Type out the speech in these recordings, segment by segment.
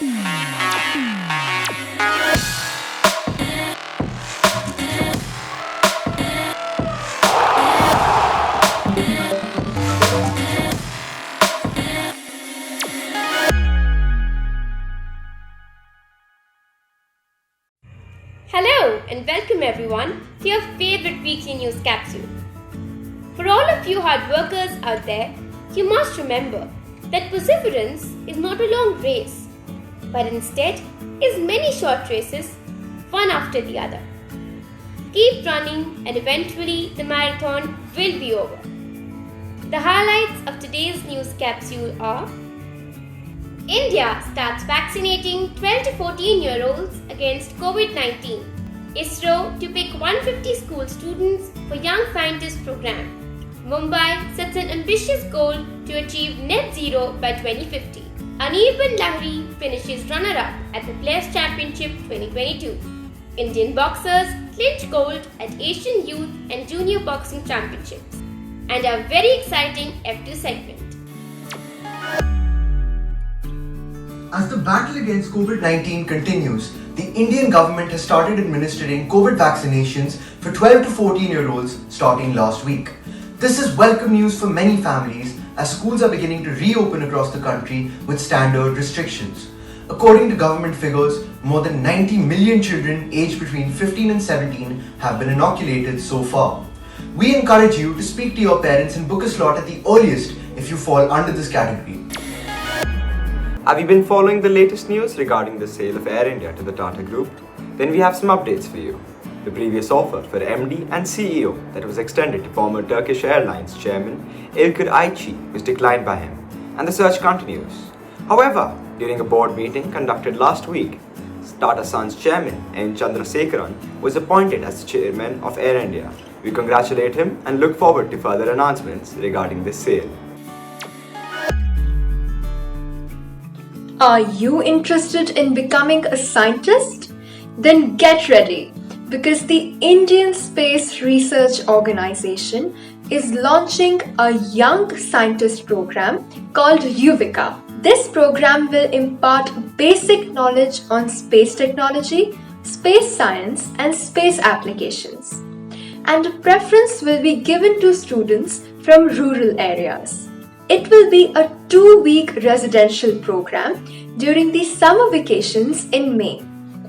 Hello and welcome everyone to your favorite weekly news capsule. For all of you hard workers out there, you must remember that perseverance is not a long race, but instead is many short races, one after the other. Keep running and eventually the marathon will be over. The highlights of today's news capsule are: India starts vaccinating 12 to 14-year-olds against COVID-19. ISRO to pick 150 school students for Young Scientist Program. Mumbai sets an ambitious goal to achieve net zero by 2050. Anirban Lahiri finishes runner-up at the Players Championship 2022. Indian boxers clinch gold at Asian Youth and Junior Boxing Championships. And a very exciting F2 segment. As the battle against COVID-19 continues, the Indian government has started administering COVID vaccinations for 12 to 14-year-olds starting last week. This is welcome news for many families as schools are beginning to reopen across the country with standard restrictions. According to government figures, more than 90 million children aged between 15 and 17 have been inoculated so far. We encourage you to speak to your parents and book a slot at the earliest if you fall under this category. Have you been following the latest news regarding the sale of Air India to the Tata Group? Then we have some updates for you. The previous offer for MD and CEO that was extended to former Turkish Airlines chairman İlker Ayçi was declined by him, and the search continues. However, during a board meeting conducted last week, Tata Sons chairman Chandrasekaran was appointed as the chairman of Air India. We congratulate him and look forward to further announcements regarding this sale. Are you interested in becoming a scientist? Then get ready, because the Indian Space Research Organization is launching a young scientist program called Yuvika. This program will impart basic knowledge on space technology, space science, and space applications. And preference will be given to students from rural areas. It will be a 2-week residential program during the summer vacations in May.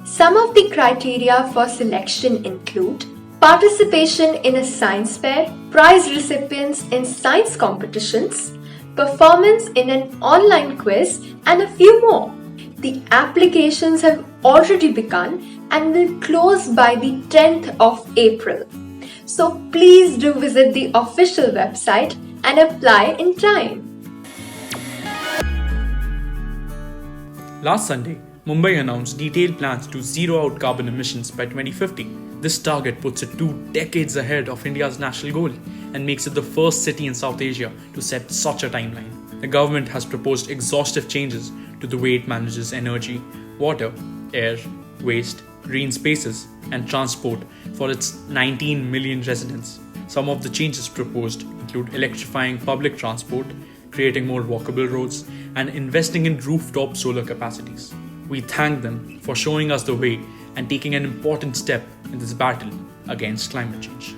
Some of the criteria for selection include participation in a science fair, prize recipients in science competitions, performance in an online quiz, and a few more. The applications have already begun and will close by the 10th of April. So please do visit the official website and apply in time. Last Sunday, Mumbai announced detailed plans to zero out carbon emissions by 2050. This target puts it 2 decades ahead of India's national goal and makes it the first city in South Asia to set such a timeline. The government has proposed exhaustive changes to the way it manages energy, water, air, waste, green spaces, and transport for its 19 million residents. Some of the changes proposed include electrifying public transport, creating more walkable roads, and investing in rooftop solar capacities. We thank them for showing us the way and taking an important step in this battle against climate change.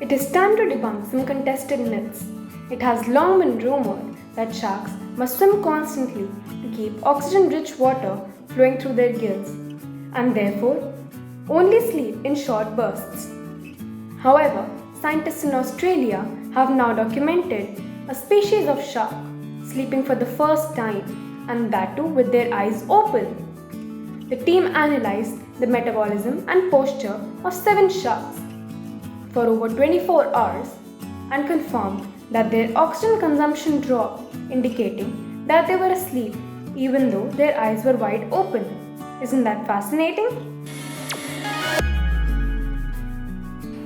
It is time to debunk some contested myths. It has long been rumored that sharks must swim constantly to keep oxygen-rich water flowing through their gills, and therefore only sleep in short bursts. However, scientists in Australia have now documented a species of shark sleeping for the first time, and that too with their eyes open. The team analyzed the metabolism and posture of 7 sharks for over 24 hours and confirmed that their oxygen consumption dropped, indicating that they were asleep even though their eyes were wide open. Isn't that fascinating?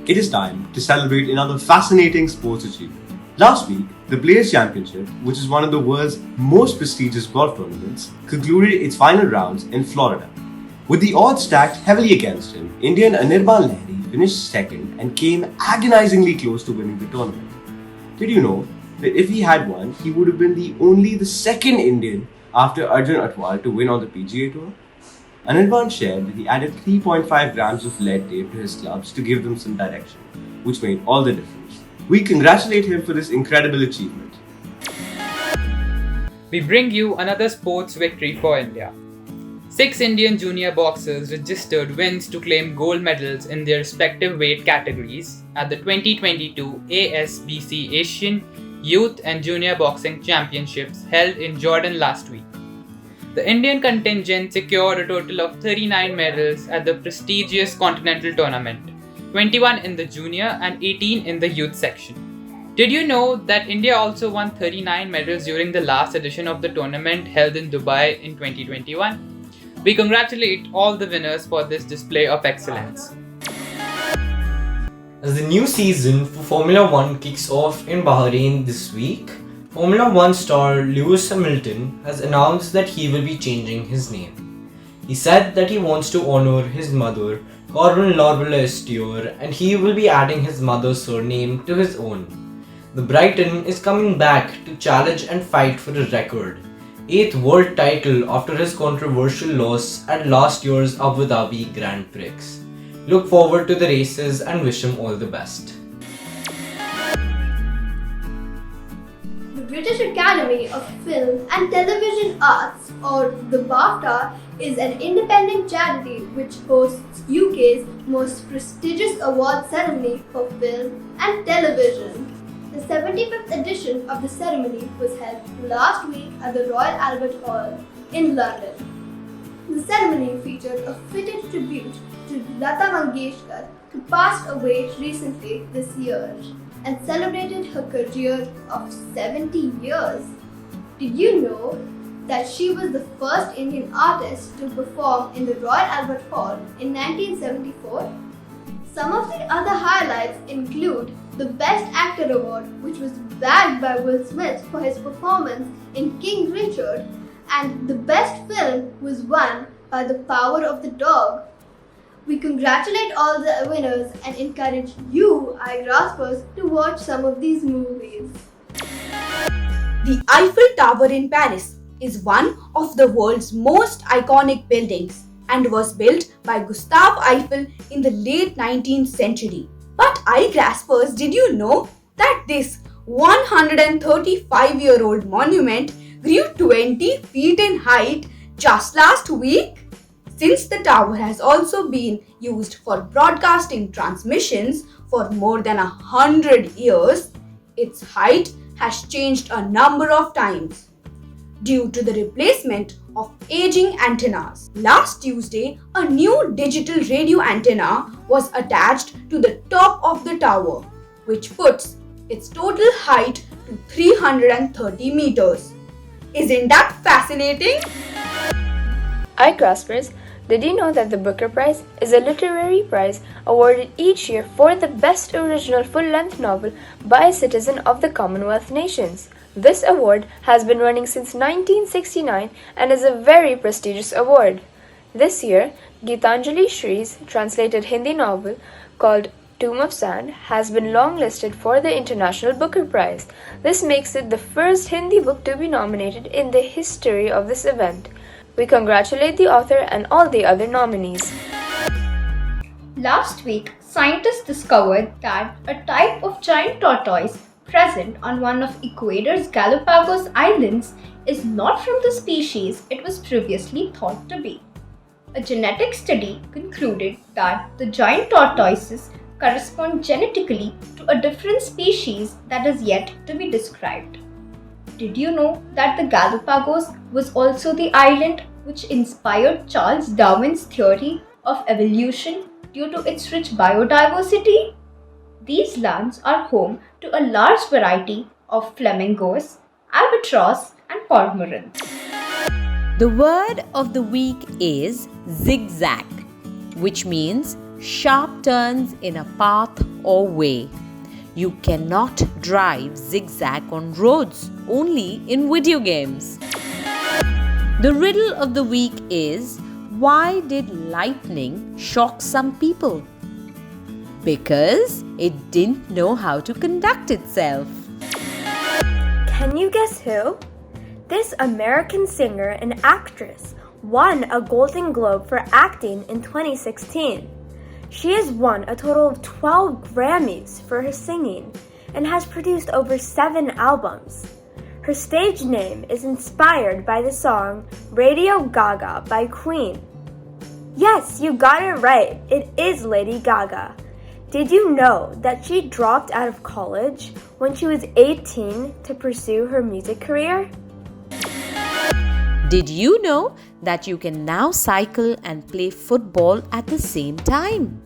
It is time to celebrate another fascinating sports achievement. Last week, the Players Championship, which is one of the world's most prestigious golf tournaments, concluded its final rounds in Florida. With the odds stacked heavily against him, Indian Anirban Lahiri finished second and came agonizingly close to winning the tournament. Did you know that if he had won, he would have been only the second Indian after Arjun Atwal to win on the PGA Tour? Anirban shared that he added 3.5 grams of lead tape to his clubs to give them some direction, which made all the difference. We congratulate him for this incredible achievement. We bring you another sports victory for India. 6 Indian junior boxers registered wins to claim gold medals in their respective weight categories at the 2022 ASBC Asian Youth and Junior Boxing Championships held in Jordan last week. The Indian contingent secured a total of 39 medals at the prestigious continental tournament, 21 in the junior and 18 in the youth section. Did you know that India also won 39 medals during the last edition of the tournament held in Dubai in 2021? We congratulate all the winners for this display of excellence. As the new season for Formula One kicks off in Bahrain this week, Formula One star Lewis Hamilton has announced that he will be changing his name. He said that he wants to honor his mother, Corinne Lorbeler, and he will be adding his mother's surname to his own. The Briton is coming back to challenge and fight for a record 8th world title after his controversial loss at last year's Abu Dhabi Grand Prix. Look forward to the races and wish him all the best. The British Academy of Film and Television Arts, or the BAFTA, is an independent charity which hosts UK's most prestigious award ceremony for film and television. The 75th edition of the ceremony was held last week at the Royal Albert Hall in London. The ceremony featured a fitted tribute to Lata Mangeshkar, who passed away recently this year, and celebrated her career of 70 years. Did you know that she was the first Indian artist to perform in the Royal Albert Hall in 1974? Some of the other highlights include the Best Actor Award, which was bagged by Will Smith for his performance in King Richard, and the Best Film was won by The Power of the Dog. We congratulate all the winners and encourage you, Igraspers, to watch some of these movies. The Eiffel Tower in Paris is one of the world's most iconic buildings and was built by Gustave Eiffel in the late 19th century. But Igraspers, did you know that this 135-year-old monument grew 20 feet in height just last week? Since the tower has also been used for broadcasting transmissions for more than 100 years, its height has changed a number of times due to the replacement of aging antennas. Last Tuesday, a new digital radio antenna was attached to the top of the tower, which puts its total height to 330 meters. Isn't that fascinating? Igraspers, did you know that the Booker Prize is a literary prize awarded each year for the best original full-length novel by a citizen of the Commonwealth nations? This award has been running since 1969 and is a very prestigious award. This year, Geetanjali Shree's translated Hindi novel called Tomb of Sand has been longlisted for the International Booker Prize. This makes it the first Hindi book to be nominated in the history of this event. We congratulate the author and all the other nominees. Last week, scientists discovered that a type of giant tortoise present on one of Ecuador's Galapagos Islands is not from the species it was previously thought to be. A genetic study concluded that the giant tortoises correspond genetically to a different species that is yet to be described. Did you know that the Galapagos was also the island which inspired Charles Darwin's theory of evolution due to its rich biodiversity? These lands are home to a large variety of flamingos, albatross, and cormorants. The word of the week is zigzag, which means sharp turns in a path or way. You cannot drive zigzag on roads, only in video games. The riddle of the week is, why did lightning shock some people? Because it didn't know how to conduct itself. Can you guess who? This American singer and actress won a Golden Globe for acting in 2016. She has won a total of 12 Grammys for her singing and has produced over 7 albums. Her stage name is inspired by the song Radio Gaga by Queen. Yes, you got it right. It is Lady Gaga. Did you know that she dropped out of college when she was 18 to pursue her music career? Did you know that you can now cycle and play football at the same time?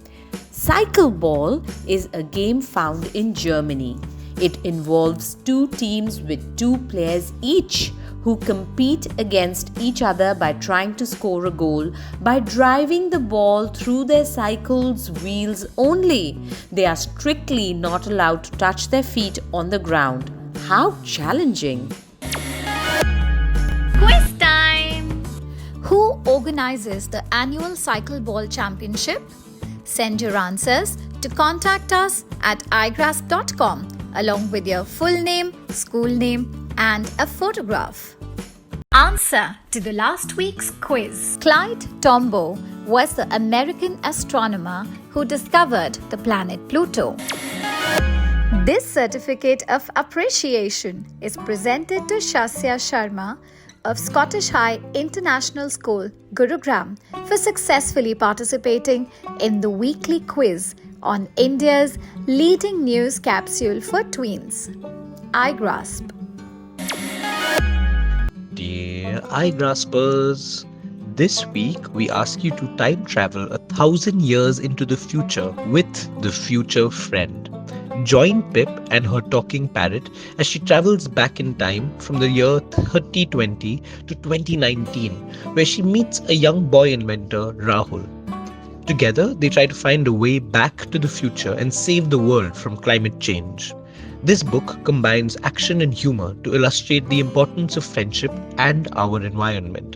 Cycle ball is a game found in Germany. It involves 2 teams with 2 players each who compete against each other by trying to score a goal by driving the ball through their cycle's wheels only. They are strictly not allowed to touch their feet on the ground. How challenging! Quiz time! Who organizes the annual Cycle Ball Championship? Send your answers to contact us at igraasp.com along with your full name, school name, and a photograph. Answer to the last week's quiz. Clyde Tombaugh was the American astronomer who discovered the planet Pluto. This certificate of appreciation is presented to Shasya Sharma of Scottish High International School, Gurugram, for successfully participating in the weekly quiz on India's leading news capsule for tweens, Igraasp. Dear iGraspers, this week we ask you to time travel 1,000 years into the future with the future friend. Join Pip and her talking parrot as she travels back in time from the year 3020 to 2019, where she meets a young boy inventor, Rahul. Together, they try to find a way back to the future and save the world from climate change. This book combines action and humor to illustrate the importance of friendship and our environment.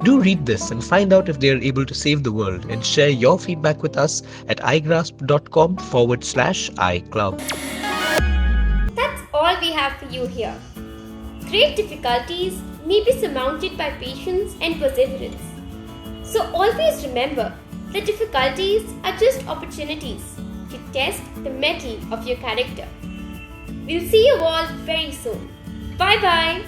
Do read this and find out if they are able to save the world, and share your feedback with us at igraasp.com/iClub. That's all we have for you here. Great difficulties may be surmounted by patience and perseverance. So always remember that difficulties are just opportunities to test the mettle of your character. We'll see you all very soon. Bye bye.